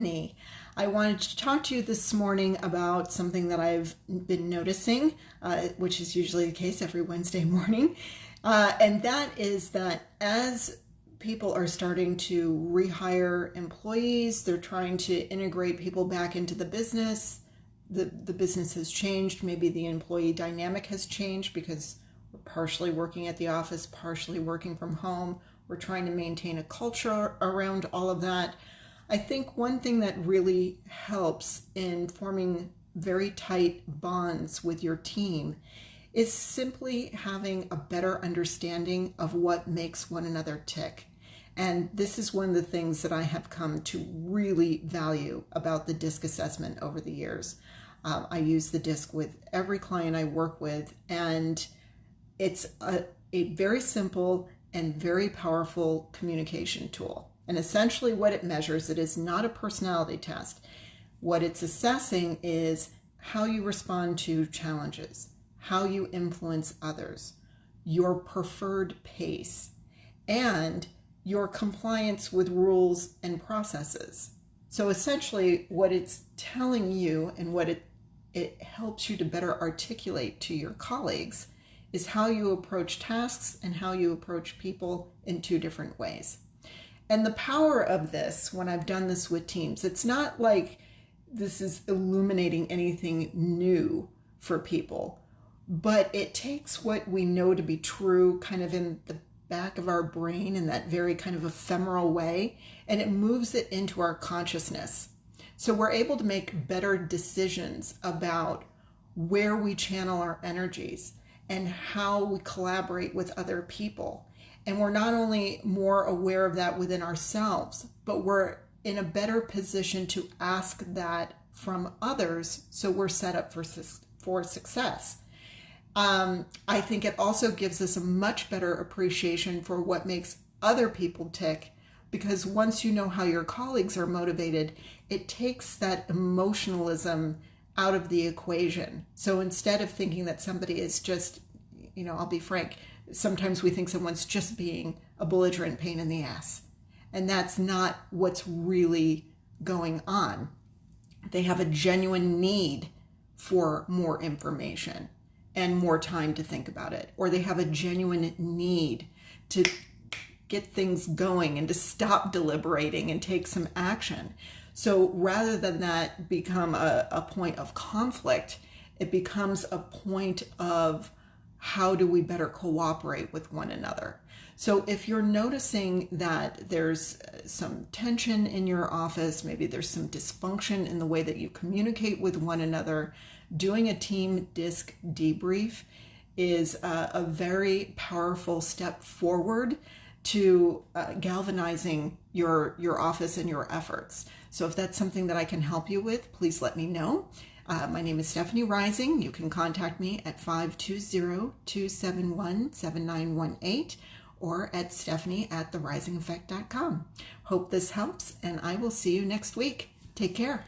I wanted to talk to you this morning about something that I've been noticing, which is usually the case every Wednesday morning. And that is that as people are starting to rehire employees, they're trying to integrate people back into the business. The business has changed. Maybe the employee dynamic has changed because we're partially working at the office, partially working from home. We're trying to maintain a culture around all of that. I think one thing that really helps in forming very tight bonds with your team is simply having a better understanding of what makes one another tick. And this is one of the things that I have come to really value about the DISC assessment over the years. I use the DISC with every client I work with, and it's a very simple and very powerful communication tool. And essentially what it measures, it is not a personality test. What it's assessing is how you respond to challenges, how you influence others, your preferred pace, and your compliance with rules and processes. So essentially what it's telling you and what it helps you to better articulate to your colleagues is how you approach tasks and how you approach people in two different ways. And the power of this, when I've done this with teams, it's not like this is illuminating anything new for people, but it takes what we know to be true kind of in the back of our brain in that very kind of ephemeral way, and it moves it into our consciousness. So we're able to make better decisions about where we channel our energies and how we collaborate with other people. And we're not only more aware of that within ourselves, but we're in a better position to ask that from others, so we're set up for success. I think it also gives us a much better appreciation for what makes other people tick, because once you know how your colleagues are motivated, it takes that emotionalism out of the equation. So instead of thinking that somebody is just, I'll be frank, sometimes we think someone's just being a belligerent pain in the ass. And that's not what's really going on. They have a genuine need for more information and more time to think about it. Or they have a genuine need to get things going and to stop deliberating and take some action. So rather than that become a point of conflict, it becomes a point of how do we better cooperate with one another? So if you're noticing that there's some tension in your office, maybe there's some dysfunction in the way that you communicate with one another, doing a team DISC debrief is a very powerful step forward to galvanizing your office and your efforts. So if that's something that I can help you with, please let me know. My name is Stephanie Rising. You can contact me at 520-271-7918 or at stephanie@therisingeffect.com. Hope this helps, and I will see you next week. Take care.